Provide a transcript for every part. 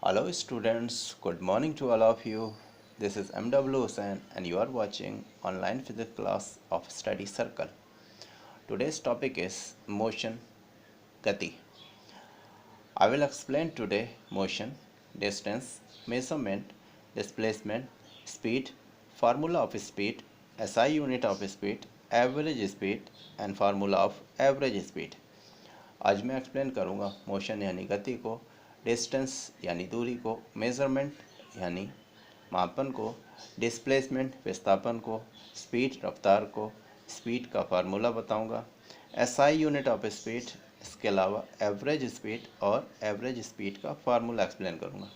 Hello students, good morning to all of you. This is MW Hussain and you are watching online physics class of Study Circle. Today's topic is motion, gati. I will explain today motion, distance, measurement, displacement, speed, formula of speed, SI unit of speed, average speed and formula of average speed. आज मैं explain करूँगा motion यानी गति को, distance यानी दूरी को, measurement यानी मापन को, डिस्प्लेसमेंट विस्थापन को, स्पीड रफ्तार को, स्पीड का फार्मूला बताऊँगा, एसआई यूनिट ऑफ स्पीड, इसके अलावा एवरेज स्पीड और एवरेज स्पीड का फार्मूला एक्सप्लेन करूँगा।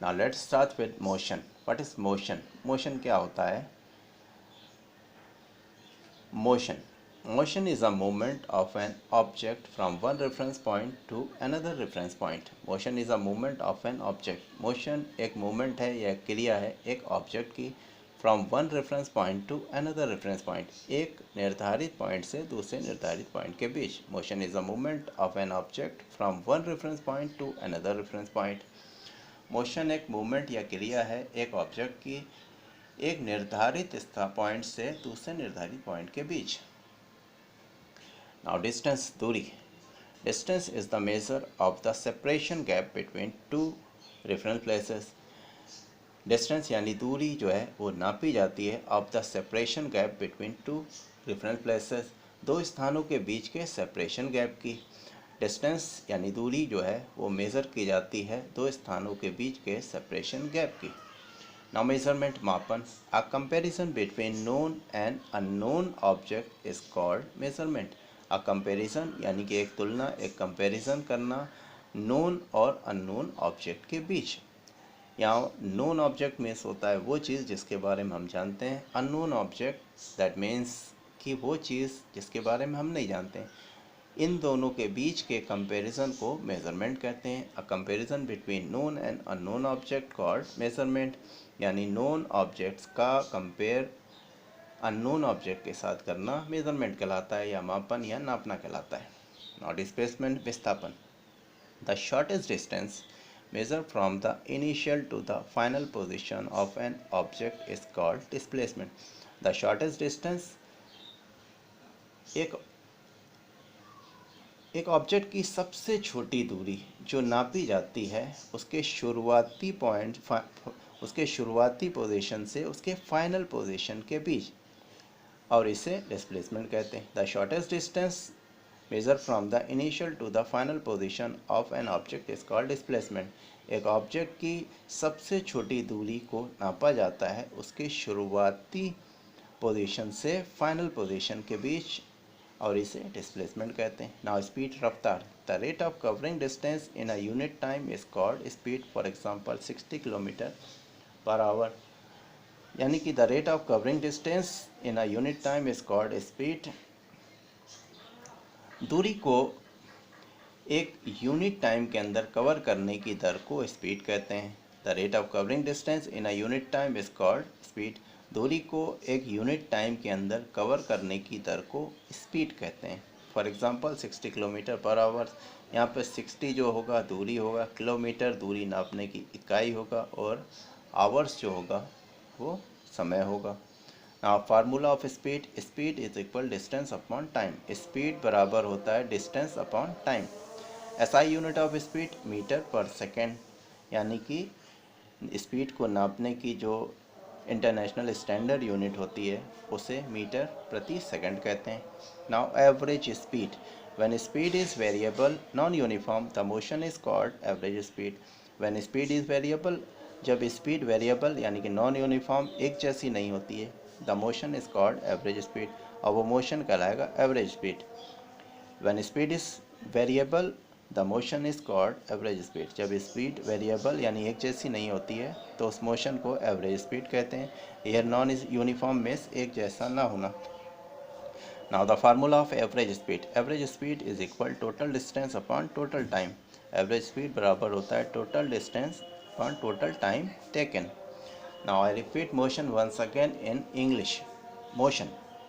Now let's start with motion. What is motion? Motion क्या होता है? Motion is a movement of an object from one reference point to another reference point. Motion is a movement of an object. Motion एक movement है या क्रिया है एक object की from one reference point to another reference point. एक निर्धारित point से दूसरे निर्धारित point के बीच. Motion is a movement of an object from one reference point to another reference point. Motion एक movement या क्रिया है एक object की एक निर्धारित पॉइंट से दूसरे निर्धारित पॉइंट के बीच। Now distance, दूरी. Distance is the measure of the separation gap between two reference places. Distance यानी दूरी जो है वो नापी जाती है of the separation gap between two reference places. दो स्थानों के बीच के separation gap की. Distance यानी दूरी जो है वो मेज़र की जाती है दो स्थानों के बीच के separation gap की. Now measurement मापन. A comparison between known and unknown object is called measurement. A comparison यानी कि एक तुलना, एक comparison करना known और unknown object के बीच. यहाँ known object means होता है वो चीज़ जिसके बारे में हम जानते हैं. unknown object that means कि वो चीज़ जिसके बारे में हम नहीं जानते हैं. इन दोनों के बीच के कंपैरिजन को मेजरमेंट कहते हैं. A comparison between known and unknown object called measurement. यानी नोन ऑब्जेक्ट्स का कंपेयर अननोन ऑब्जेक्ट के साथ करना मेजरमेंट कहलाता है या मापन या नापना कहलाता है. नाउ डिस्प्लेसमेंट विस्थापन. The shortest distance measured from the initial to the final position of an object is called displacement. The shortest distance एक ऑब्जेक्ट की सबसे छोटी दूरी जो नापी जाती है उसके शुरुआती पोजीशन से उसके फाइनल पोजीशन के बीच, और इसे डिस्प्लेसमेंट कहते हैं. The shortest distance measure from the initial to the final position of an object is called displacement. एक ऑब्जेक्ट की सबसे छोटी दूरी को नापा जाता है उसके शुरुआती पोजीशन से फाइनल पोजीशन के बीच, और इसे डिस्प्लेसमेंट कहते हैं. नाउ स्पीड रफ्तार. The rate of covering distance in a unit time is called speed. For example 60 kilometre per hour. यानी कि the rate of covering distance in a unit time is called speed. दूरी को एक unit time के अंदर cover करने की दर को स्पीड कहते हैं. The rate of covering distance in a unit time is called speed. दूरी को एक यूनिट टाइम के अंदर कवर करने की दर को स्पीड कहते हैं. For example 60 kilometre per hour. यहाँ पर 60 जो होगा दूरी होगा, किलोमीटर दूरी नापने की इकाई होगा, और आवर्स जो होगा वो समय होगा. Now formula of speed. Speed is equal distance upon time. Speed बराबर होता है distance upon time. SI unit of speed metre पर सेकेंड. यानी कि स्पीड को नापने की जो इंटरनेशनल स्टैंडर्ड यूनिट होती है उसे मीटर प्रति सेकंड कहते हैं. Now average speed. When speed is variable non uniform the motion is called average speed. When speed is variable, जब स्पीड वेरिएबल यानी कि नॉन यूनिफॉर्म एक जैसी नहीं होती है, the motion is called average speed, और वो मोशन कहलाएगा average speed. When speed is variable the motion is called average speed. जब स्पीड वेरिएबल यानी एक जैसी नहीं होती है तो उस मोशन को एवरेज स्पीड कहते हैं. एयर नॉन यूनिफॉर्म मीन्स एक जैसा ना होना. Now the formula of average speed. Average speed is equal total distance upon total time. Average speed बराबर होता है total distance upon total time taken. Now I repeat motion once again in English.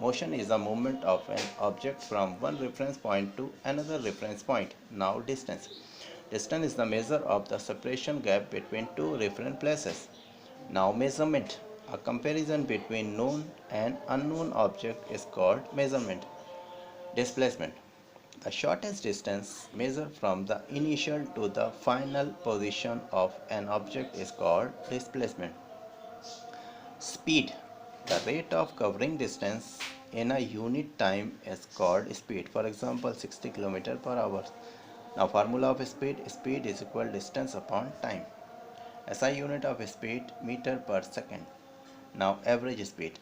Motion is the movement of an object from one reference point to another reference point. Now distance. Distance is the measure of the separation gap between two reference places. Now measurement. A comparison between known and unknown object is called measurement. Displacement. The shortest distance measured from the initial to the final position of an object is called displacement. Speed. The rate of covering distance in a unit time is called speed. For example, 60 km per hour. Now formula of speed. Speed is equal distance upon time. SI unit of speed meter per second. Now average speed.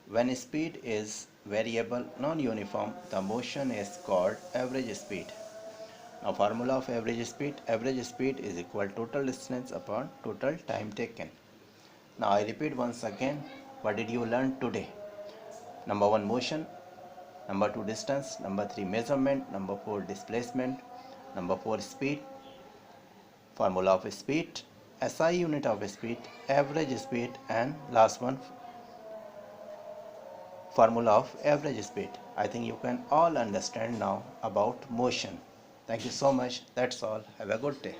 When speed is variable, non-uniform, the motion is called average speed. Now formula of average speed is equal total distance upon total time taken. Now I repeat once again, what did you learn today? Number 1 motion, number 2 distance, number 3 measurement, number 4 displacement, number 4 speed, formula of speed, SI unit of speed, average speed, and last one formula of average speed. I think you can all understand now about motion. Thank you so much. That's all. Have a good day.